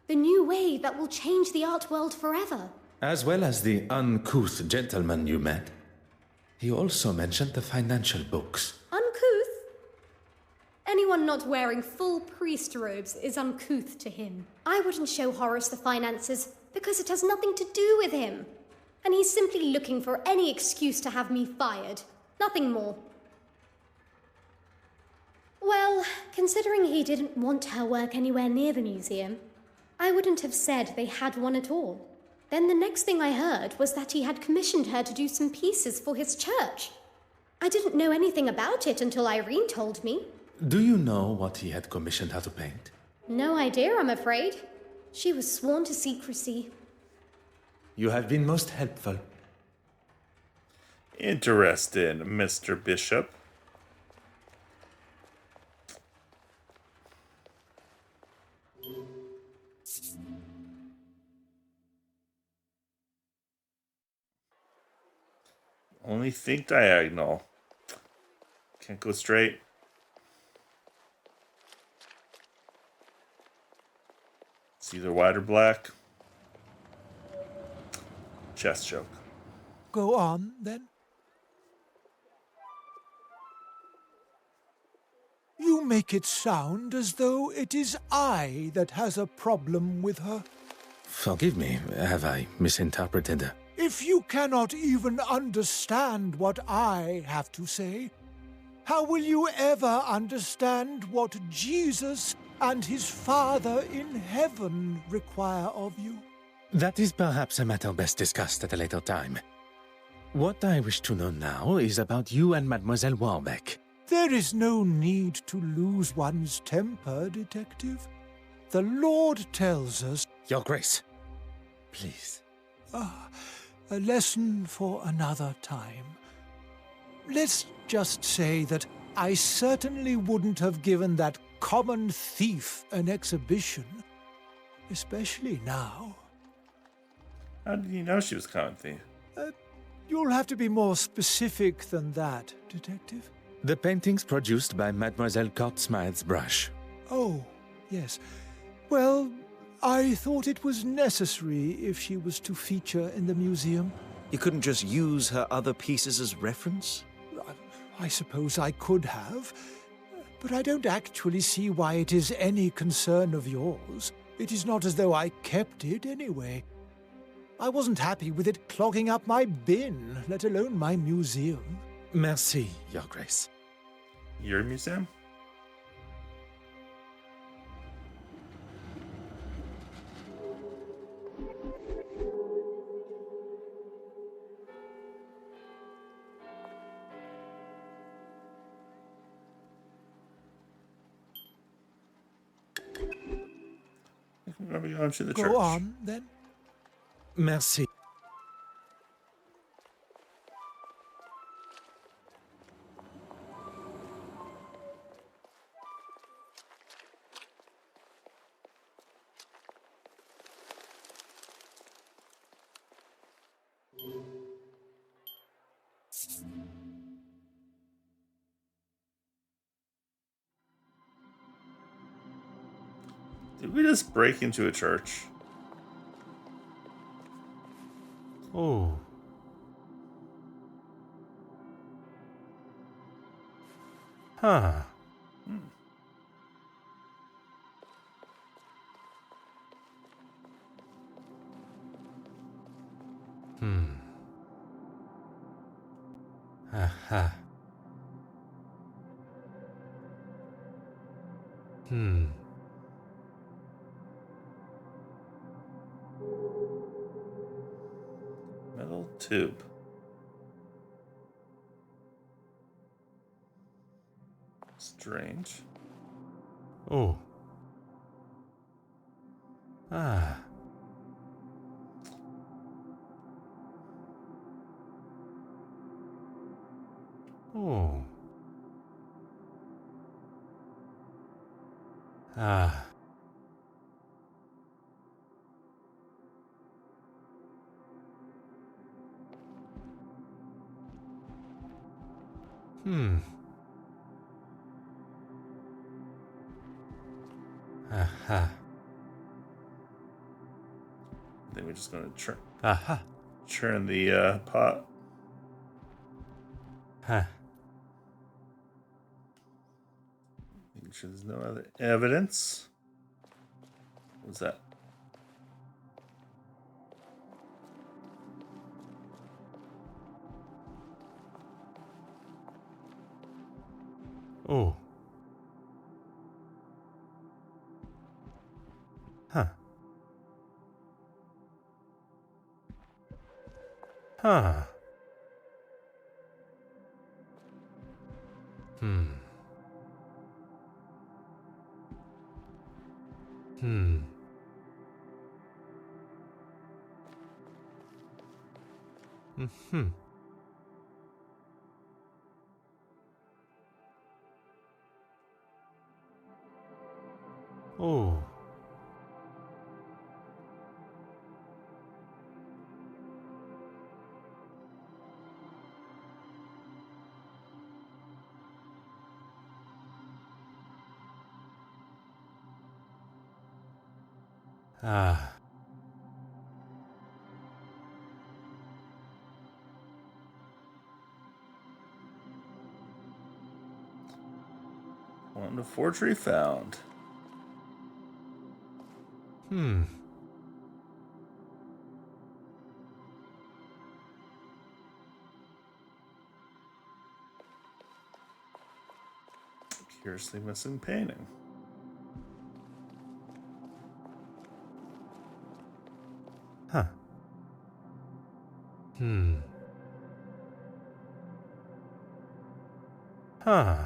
The new wave that will change the art world forever. As well as the uncouth gentleman you met. He also mentioned the financial books. Uncouth? Anyone not wearing full priest robes is uncouth to him. I wouldn't show Horace the finances because it has nothing to do with him. And he's simply looking for any excuse to have me fired. Nothing more. Well, considering he didn't want her work anywhere near the museum, I wouldn't have said they had one at all. Then the next thing I heard was that he had commissioned her to do some pieces for his church. I didn't know anything about it until Irene told me. Do you know what he had commissioned her to paint? No idea, I'm afraid. She was sworn to secrecy. You have been most helpful. Interesting, Mr. Bishop. Only think diagonal. Can't go straight. It's either white or black. Chest choke. Go on, then. You make it sound as though it is I that has a problem with her. Forgive me, have I misinterpreted? If you cannot even understand what I have to say, how will you ever understand what Jesus and his Father in heaven require of you? That is perhaps a matter best discussed at a later time. What I wish to know now is about you and Mademoiselle Warbeck. There is no need to lose one's temper, Detective. The Lord tells us... Your Grace, please. A lesson for another time. Let's just say that I certainly wouldn't have given that common thief an exhibition. Especially now. How did you know she was common thief? You'll have to be more specific than that, Detective. The paintings produced by Mademoiselle Court Smythe's brush. Oh, yes. Well, I thought it was necessary if she was to feature in the museum. You couldn't just use her other pieces as reference? I suppose I could have, but I don't actually see why it is any concern of yours. It is not as though I kept it anyway. I wasn't happy with it clogging up my bin, let alone my museum. Merci, Your Grace. Your museum? Are we going to the church? Go on, then. Merci. Did we just break into a church? Oh. Huh. Aha. Metal tube. Strange. Oh. Ah. Oh. Ah. Aha. I think we're just going to churn the pot. Huh. Making sure there's no other evidence. What's that? Oh. Huh. Huh. Hmm. Hmm. Hmm. Oh. Ah. One to forgery found. Hmm. Curiously missing painting. Huh. Hmm. Huh.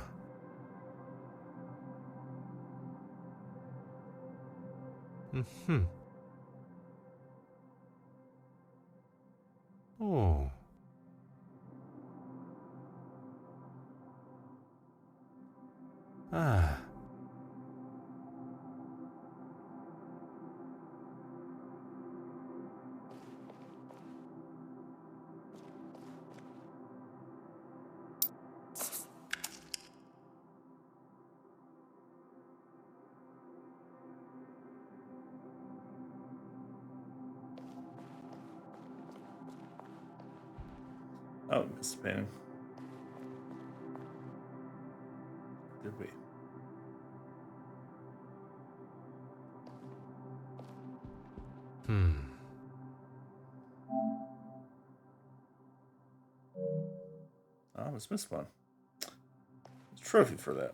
Hmm. Oh. Ah. Oh, missed painting. Did we? Hmm. Oh, I was missed one. There's a trophy for that.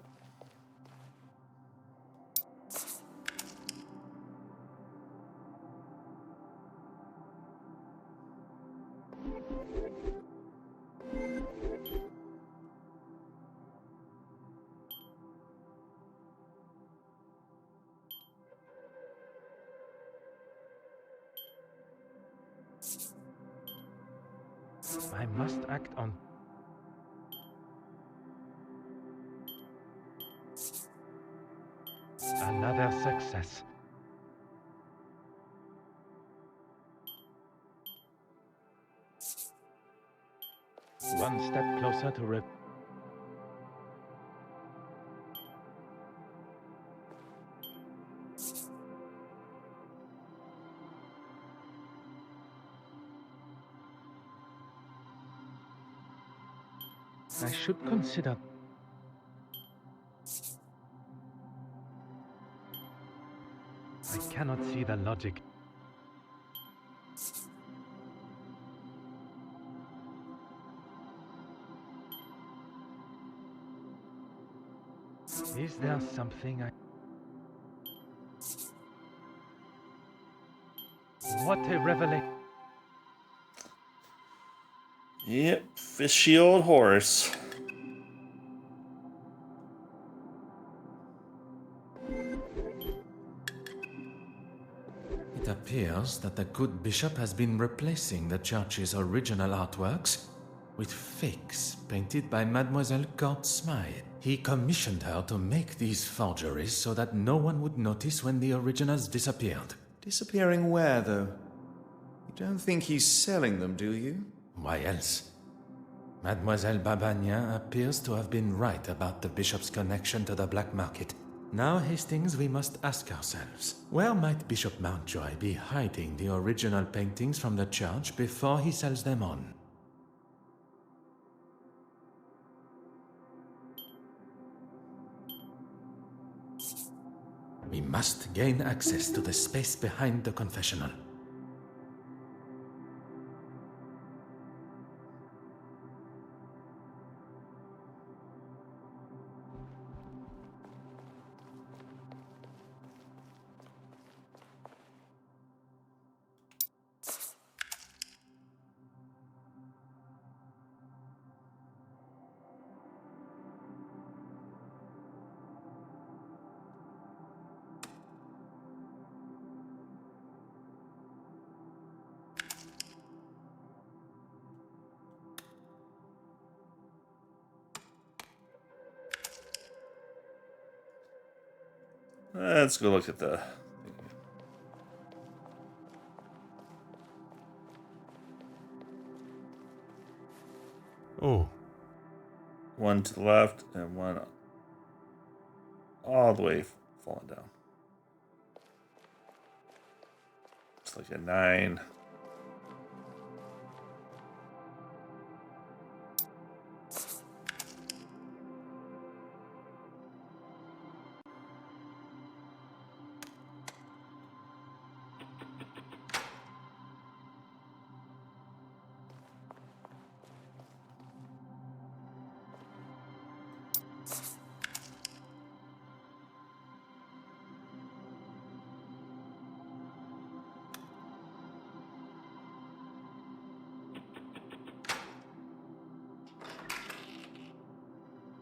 I must act on... Another success. One step closer to I should consider... I cannot see the logic. Is there something I... What a revelation! Yep, fishy old horse. It appears that the good bishop has been replacing the church's original artworks with fakes painted by Mademoiselle Court Smythe. He commissioned her to make these forgeries so that no one would notice when the originals disappeared. Disappearing where, though? You don't think he's selling them, do you? Why else? Mademoiselle Babagnan appears to have been right about the bishop's connection to the black market. Now, Hastings, we must ask ourselves, where might Bishop Mountjoy be hiding the original paintings from the church before he sells them on? We must gain access to the space behind the confessional. Let's go look at the... Oh. One to the left and one all the way falling down. It's like a 9.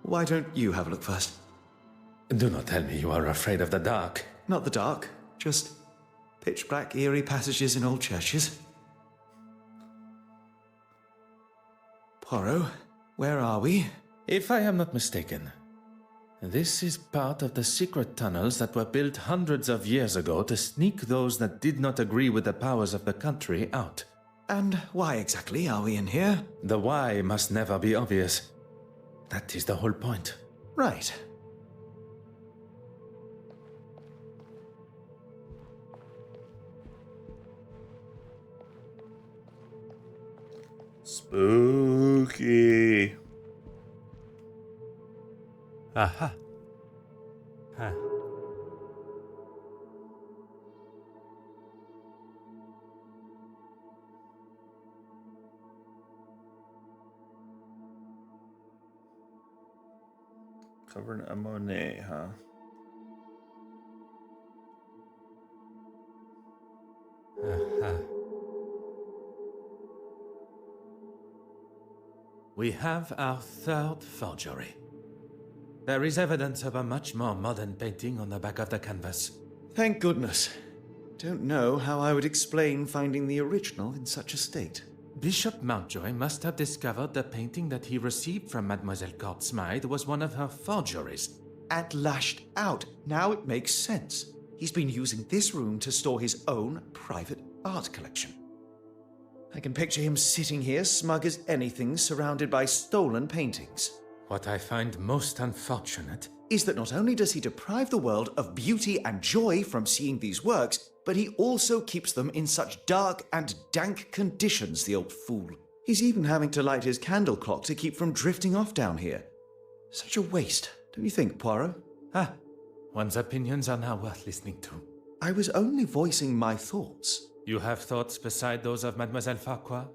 Why don't you have a look first? Do not tell me you are afraid of the dark. Not the dark, just pitch black, eerie passages in old churches. Poirot, where are we? If I am not mistaken, this is part of the secret tunnels that were built hundreds of years ago to sneak those that did not agree with the powers of the country out. And why exactly are we in here? The why must never be obvious. That is the whole point. Right. Spooky. Aha. Huh. Covering a Monet, huh? Aha. We have our third forgery. There is evidence of a much more modern painting on the back of the canvas. Thank goodness. Don't know how I would explain finding the original in such a state. Bishop Mountjoy must have discovered the painting that he received from Mademoiselle Court Smythe was one of her forgeries. And lashed out. Now it makes sense. He's been using this room to store his own private art collection. I can picture him sitting here smug as anything, surrounded by stolen paintings. What I find most unfortunate is that not only does he deprive the world of beauty and joy from seeing these works, but he also keeps them in such dark and dank conditions, the old fool. He's even having to light his candle clock to keep from drifting off down here. Such a waste, don't you think, Poirot? Ah, one's opinions are now worth listening to. I was only voicing my thoughts. You have thoughts beside those of Mademoiselle Farquhar?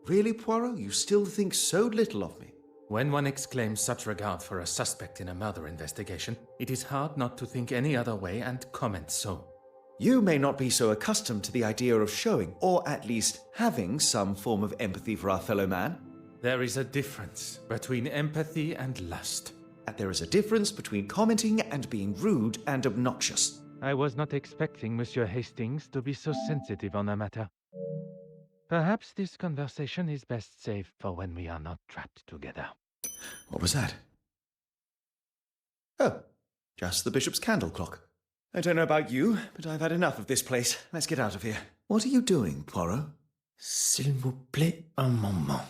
Really, Poirot? You still think so little of me? When one exclaims such regard for a suspect in a murder investigation, it is hard not to think any other way and comment so. You may not be so accustomed to the idea of showing, or at least having, some form of empathy for our fellow man. There is a difference between empathy and lust. And there is a difference between commenting and being rude and obnoxious. I was not expecting Monsieur Hastings to be so sensitive on the matter. Perhaps this conversation is best saved for when we are not trapped together. What was that? Oh, just the bishop's candle clock. I don't know about you, but I've had enough of this place. Let's get out of here. What are you doing, Poirot? S'il vous plaît, un moment.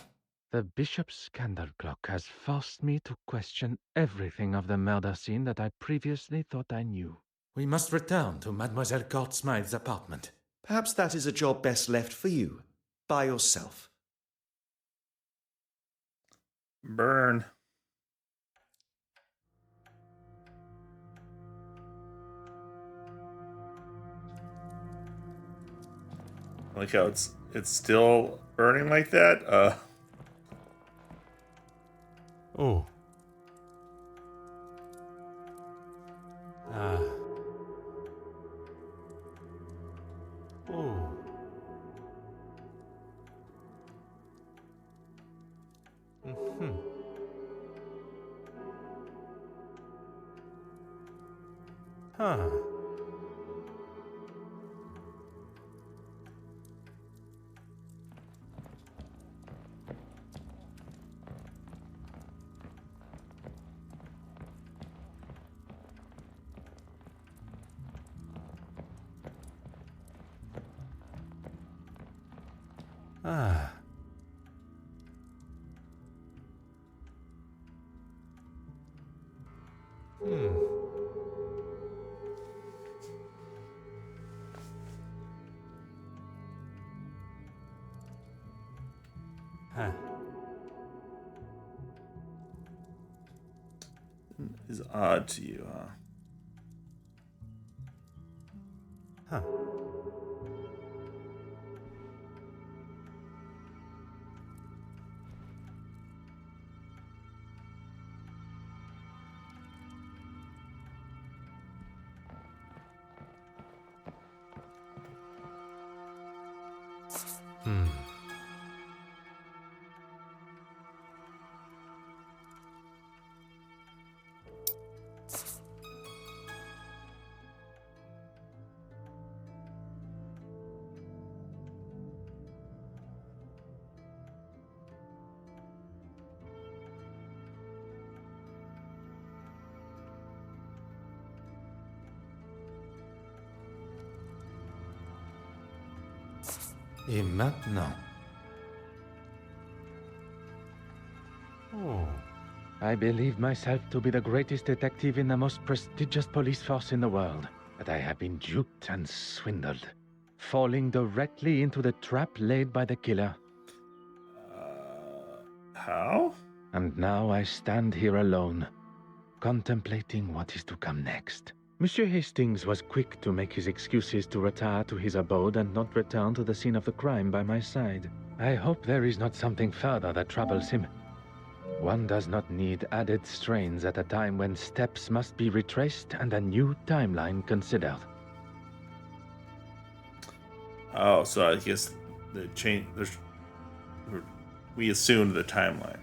The bishop's candle clock has forced me to question everything of the murder scene that I previously thought I knew. We must return to Mademoiselle Court Smythe's apartment. Perhaps that is a job best left for you. By yourself. Burn. I like how it's still burning like that. Oh. Ah. Oh. Mm-hmm. Huh. Ah. Huh. Is odd to you, huh? Huh. Hmm. Et maintenant? Oh. I believe myself to be the greatest detective in the most prestigious police force in the world, but I have been duped and swindled, falling directly into the trap laid by the killer. How? And now I stand here alone, contemplating what is to come next. Monsieur Hastings was quick to make his excuses to retire to his abode and not return to the scene of the crime by my side. I hope there is not something further that troubles him. One does not need added strains at a time when steps must be retraced and a new timeline considered. Oh, so I guess the change. We assumed the timeline.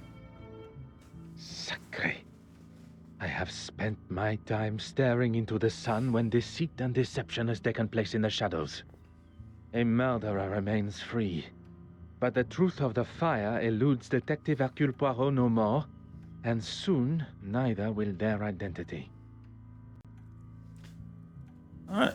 Sacré. I have spent my time staring into the sun when deceit and deception has taken place in the shadows. A murderer remains free, but the truth of the fire eludes Detective Hercule Poirot no more, and soon neither will their identity. All right.